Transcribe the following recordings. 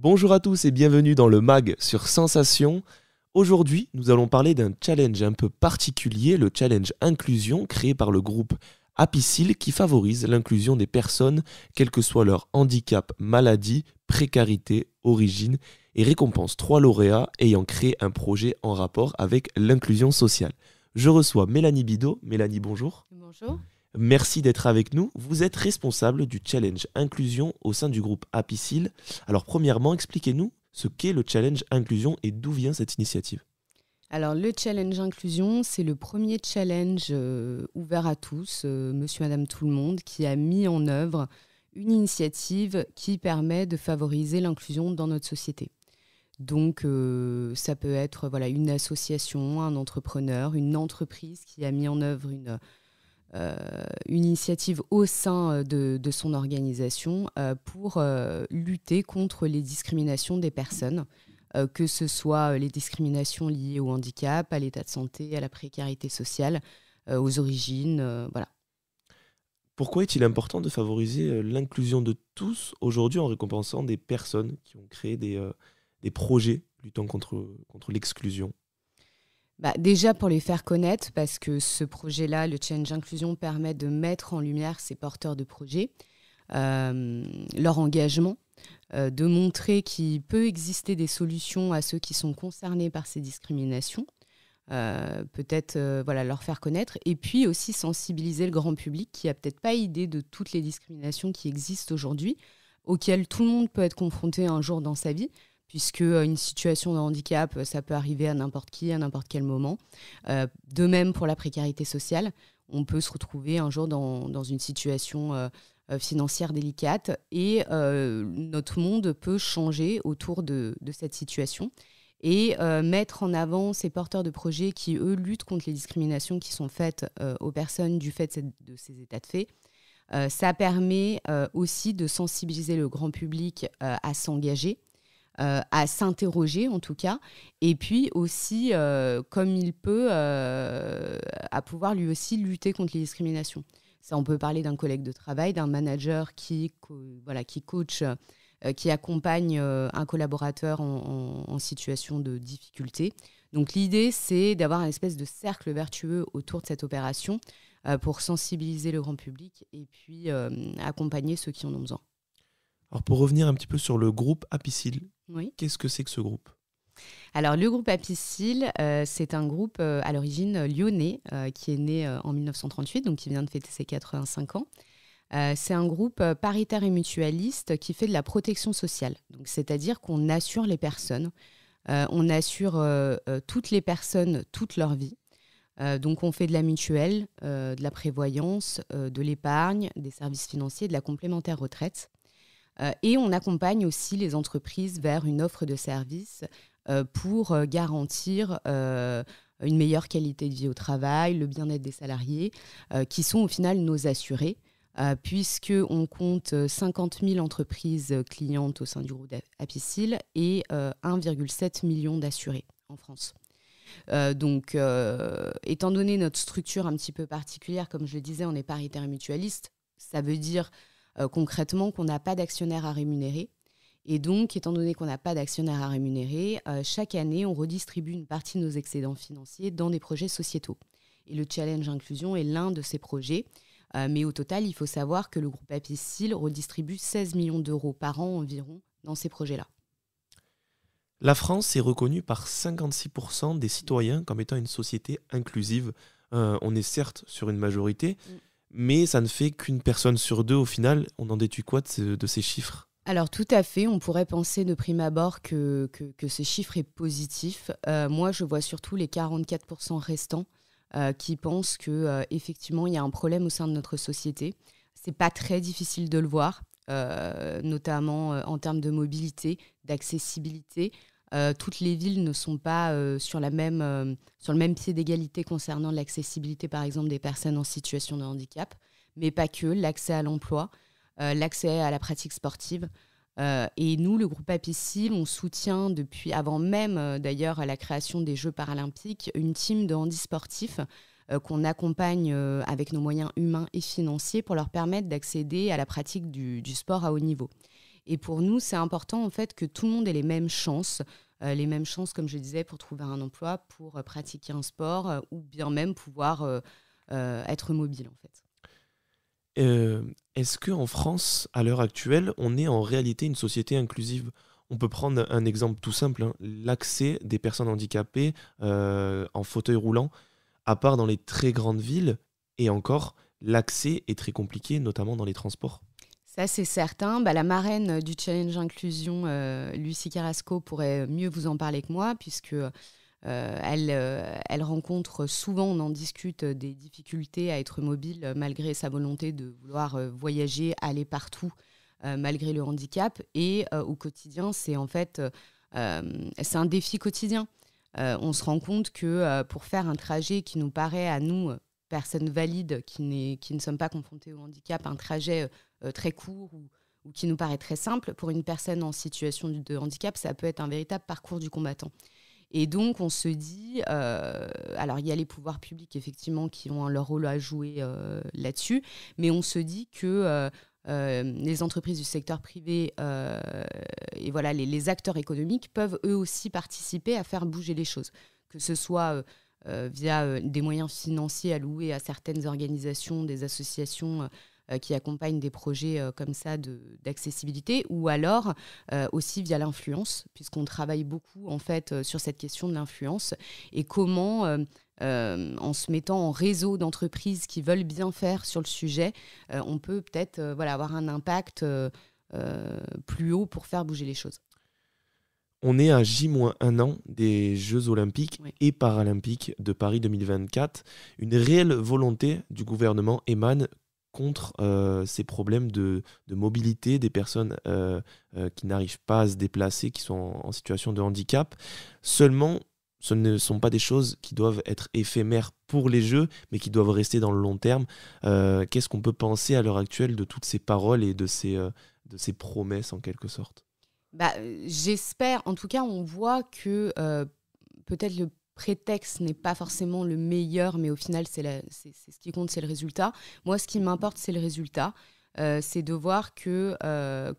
Bonjour à tous et bienvenue dans le MAG sur Sensation. Aujourd'hui, nous allons parler d'un challenge un peu particulier, le challenge inclusion créé par le groupe Apicil qui favorise l'inclusion des personnes, quel que soit leur handicap, maladie, précarité, origine, et récompense 3 lauréats ayant créé un projet en rapport avec l'inclusion sociale. Je reçois Mélanie Bidot. Mélanie, bonjour. Bonjour. Merci d'être avec nous. Vous êtes responsable du challenge inclusion au sein du groupe Apicil. Alors premièrement, expliquez-nous ce qu'est le challenge inclusion et d'où vient cette initiative. Alors le challenge inclusion, c'est le premier challenge ouvert à tous, monsieur, madame, tout le monde, qui a mis en œuvre une initiative qui permet de favoriser l'inclusion dans notre société. Donc ça peut être une association, un entrepreneur, une entreprise qui a mis en œuvre une initiative au sein de son organisation pour lutter contre les discriminations des personnes, que ce soit les discriminations liées au handicap, à l'état de santé, à la précarité sociale, aux origines, voilà. Pourquoi est-il important de favoriser l'inclusion de tous aujourd'hui en récompensant des personnes qui ont créé des projets luttant contre l'exclusion ? Déjà pour les faire connaître, parce que ce projet-là, le Challenge Inclusion, permet de mettre en lumière ces porteurs de projets, leur engagement, de montrer qu'il peut exister des solutions à ceux qui sont concernés par ces discriminations, peut-être leur faire connaître, et puis aussi sensibiliser le grand public qui n'a peut-être pas idée de toutes les discriminations qui existent aujourd'hui, auxquelles tout le monde peut être confronté un jour dans sa vie, puisque une situation de handicap, ça peut arriver à n'importe qui, à n'importe quel moment. De même pour la précarité sociale, on peut se retrouver un jour dans une situation financière délicate et notre monde peut changer autour de cette situation et mettre en avant ces porteurs de projets qui, eux, luttent contre les discriminations qui sont faites aux personnes du fait de ces états de fait. Ça permet aussi de sensibiliser le grand public à s'engager, à s'interroger en tout cas, et puis aussi, comme il peut, à pouvoir lui aussi lutter contre les discriminations. Ça, on peut parler d'un collègue de travail, d'un manager qui coach, qui accompagne un collaborateur en situation de difficulté. Donc l'idée, c'est d'avoir une espèce de cercle vertueux autour de cette opération pour sensibiliser le grand public et puis accompagner ceux qui en ont besoin. Alors pour revenir un petit peu sur le groupe Apicil, Oui. Qu'est-ce que c'est que ce groupe ? Alors le groupe Apicil, c'est un groupe à l'origine lyonnais qui est né en 1938, donc qui vient de fêter ses 85 ans. C'est un groupe paritaire et mutualiste qui fait de la protection sociale. Donc, c'est-à-dire qu'on assure les personnes, on assure toutes les personnes toute leur vie. Donc on fait de la mutuelle, de la prévoyance, de l'épargne, des services financiers, de la complémentaire retraite. Et on accompagne aussi les entreprises vers une offre de services pour garantir une meilleure qualité de vie au travail, le bien-être des salariés, qui sont au final nos assurés, puisqu'on compte 50 000 entreprises clientes au sein du groupe Apicil et 1,7 million d'assurés en France. Donc, étant donné notre structure un petit peu particulière, comme je le disais, on est paritaire et mutualiste, ça veut dire concrètement qu'on n'a pas d'actionnaire à rémunérer. Et donc, étant donné qu'on n'a pas d'actionnaire à rémunérer, chaque année, on redistribue une partie de nos excédents financiers dans des projets sociétaux. Et le Challenge Inclusion est l'un de ces projets. Mais au total, il faut savoir que le groupe Apicil redistribue 16 millions d'euros par an environ dans ces projets-là. La France est reconnue par 56% des citoyens comme étant une société inclusive. On est certes sur une majorité, mais ça ne fait qu'une personne sur deux au final. On en déduit quoi de ces chiffres ? Alors tout à fait, on pourrait penser de prime abord que ce chiffre est positif. Moi, je vois surtout les 44% restants qui pensent qu'effectivement, il y a un problème au sein de notre société. Ce n'est pas très difficile de le voir, notamment en termes de mobilité, d'accessibilité. Toutes les villes ne sont pas sur le même pied d'égalité concernant l'accessibilité, par exemple, des personnes en situation de handicap, mais pas que, l'accès à l'emploi, l'accès à la pratique sportive. Et nous, le groupe Apicil, on soutient depuis avant même d'ailleurs à la création des Jeux paralympiques une team de handisportifs qu'on accompagne avec nos moyens humains et financiers pour leur permettre d'accéder à la pratique du sport à haut niveau. Et pour nous, c'est important en fait que tout le monde ait les mêmes chances. Les mêmes chances, comme je disais, pour trouver un emploi, pour pratiquer un sport ou bien même pouvoir être mobile en fait. Est-ce qu'en France, à l'heure actuelle, on est en réalité une société inclusive ? On peut prendre un exemple tout simple, hein, l'accès des personnes handicapées en fauteuil roulant, à part dans les très grandes villes, et encore, l'accès est très compliqué, notamment dans les transports. Ça, c'est certain. La marraine du Challenge Inclusion, Lucie Carrasco, pourrait mieux vous en parler que moi, puisque elle rencontre souvent, on en discute, des difficultés à être mobile malgré sa volonté de vouloir voyager, aller partout, malgré le handicap. Et au quotidien, c'est en fait c'est un défi quotidien. On se rend compte que pour faire un trajet qui nous paraît à nous, personnes valides qui ne sommes pas confrontées au handicap, un trajet très court ou qui nous paraît très simple, pour une personne en situation de handicap, ça peut être un véritable parcours du combattant. Et donc, on se dit, alors il y a les pouvoirs publics, effectivement, qui ont leur rôle à jouer là-dessus, mais on se dit que les entreprises du secteur privé et voilà, les acteurs économiques peuvent eux aussi participer à faire bouger les choses, que ce soit via des moyens financiers alloués à certaines organisations, des associations qui accompagnent des projets comme ça d'accessibilité, ou alors aussi via l'influence, puisqu'on travaille beaucoup en fait sur cette question de l'influence et comment, en se mettant en réseau d'entreprises qui veulent bien faire sur le sujet, on peut peut-être avoir un impact plus haut pour faire bouger les choses. On est à J-1 an des Jeux Olympiques Oui. et Paralympiques de Paris 2024. Une réelle volonté du gouvernement émane contre ces problèmes de mobilité des personnes qui n'arrivent pas à se déplacer, qui sont en situation de handicap. Seulement, ce ne sont pas des choses qui doivent être éphémères pour les Jeux, mais qui doivent rester dans le long terme. Qu'est-ce qu'on peut penser à l'heure actuelle de toutes ces paroles et de ces promesses en quelque sorte ? J'espère, en tout cas, on voit que peut-être le prétexte n'est pas forcément le meilleur, mais au final, c'est ce qui compte, c'est le résultat. Moi, ce qui m'importe, c'est le résultat. C'est de voir que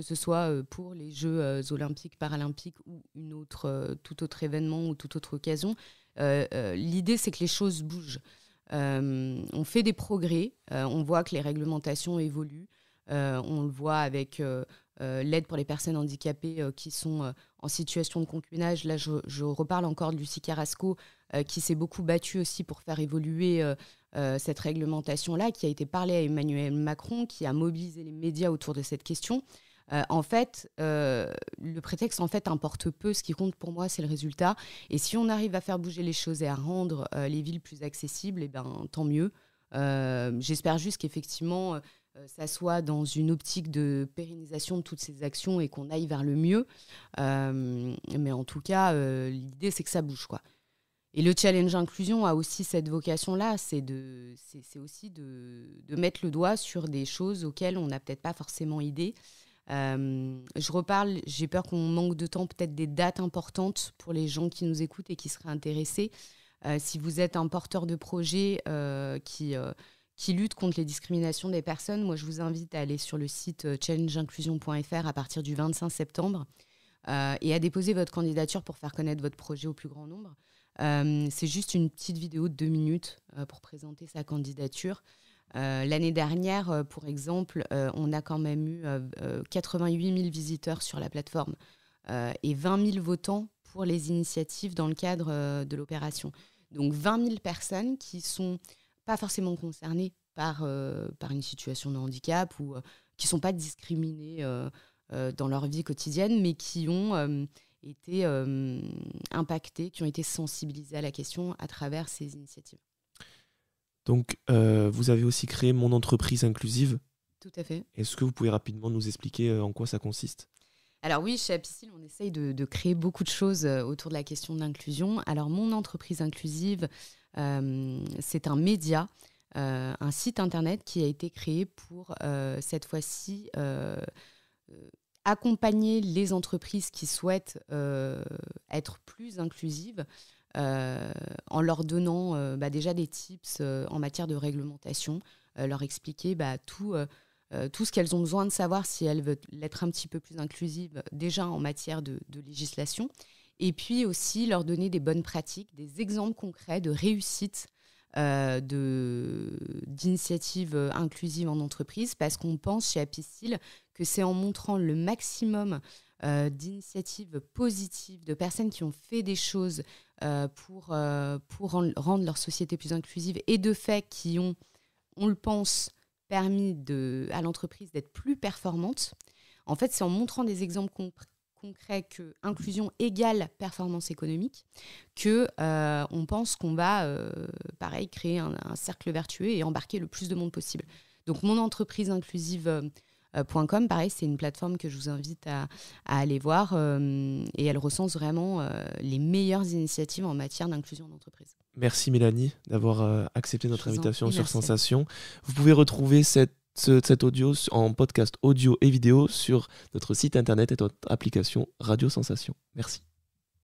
ce soit pour les Jeux olympiques, paralympiques ou tout autre événement ou toute autre occasion, l'idée, c'est que les choses bougent. On fait des progrès, on voit que les réglementations évoluent, on le voit avec l'aide pour les personnes handicapées qui sont en situation de concubinage. Là, je reparle encore de Lucie Carrasco, qui s'est beaucoup battue aussi pour faire évoluer cette réglementation-là, qui a été parlée à Emmanuel Macron, qui a mobilisé les médias autour de cette question. En fait, le prétexte importe peu. Ce qui compte pour moi, c'est le résultat. Et si on arrive à faire bouger les choses et à rendre les villes plus accessibles, tant mieux. J'espère juste qu'effectivement, ça soit dans une optique de pérennisation de toutes ces actions et qu'on aille vers le mieux. Mais en tout cas, l'idée, c'est que ça bouge, quoi. Et le Challenge Inclusion a aussi cette vocation-là, c'est aussi de mettre le doigt sur des choses auxquelles on n'a peut-être pas forcément idée. Je reparle, j'ai peur qu'on manque de temps, peut-être des dates importantes pour les gens qui nous écoutent et qui seraient intéressés. Si vous êtes un porteur de projet qui lutte contre les discriminations des personnes, moi je vous invite à aller sur le site challengeinclusion.fr à partir du 25 septembre et à déposer votre candidature pour faire connaître votre projet au plus grand nombre. C'est juste une petite vidéo de 2 minutes pour présenter sa candidature. L'année dernière, pour exemple, on a quand même eu 88 000 visiteurs sur la plateforme et 20 000 votants pour les initiatives dans le cadre de l'opération. Donc 20 000 personnes qui sont pas forcément concernées par une situation de handicap ou qui ne sont pas discriminées dans leur vie quotidienne, mais qui ont été impactées, qui ont été sensibilisées à la question à travers ces initiatives. Donc, vous avez aussi créé Mon entreprise inclusive. Tout à fait. Est-ce que vous pouvez rapidement nous expliquer en quoi ça consiste ? Alors oui, chez Apicil, on essaye de créer beaucoup de choses autour de la question de l'inclusion. Alors, Mon entreprise inclusive, c'est un média, un site internet qui a été créé pour, cette fois-ci, accompagner les entreprises qui souhaitent être plus inclusives en leur donnant déjà des tips en matière de réglementation, leur expliquer tout tout ce qu'elles ont besoin de savoir si elles veulent être un petit peu plus inclusives, déjà en matière de législation, et puis aussi leur donner des bonnes pratiques, des exemples concrets de réussite d'initiatives inclusives en entreprise, parce qu'on pense chez Apicil que c'est en montrant le maximum d'initiatives positives, de personnes qui ont fait des choses pour rendre leur société plus inclusive, et de fait qui ont, on le pense, permis à l'entreprise d'être plus performante. En fait, c'est en montrant des exemples concret que inclusion égale performance économique, que on pense qu'on va, pareil, créer un cercle vertueux et embarquer le plus de monde possible. Donc, monentrepriseinclusive.com, pareil, c'est une plateforme que je vous invite à aller voir et elle recense vraiment les meilleures initiatives en matière d'inclusion d'entreprise. Merci Mélanie d'avoir accepté notre invitation sur Sensation. Vous pouvez retrouver cet audio en podcast audio et vidéo sur notre site internet et notre application Radio Sensation. Merci.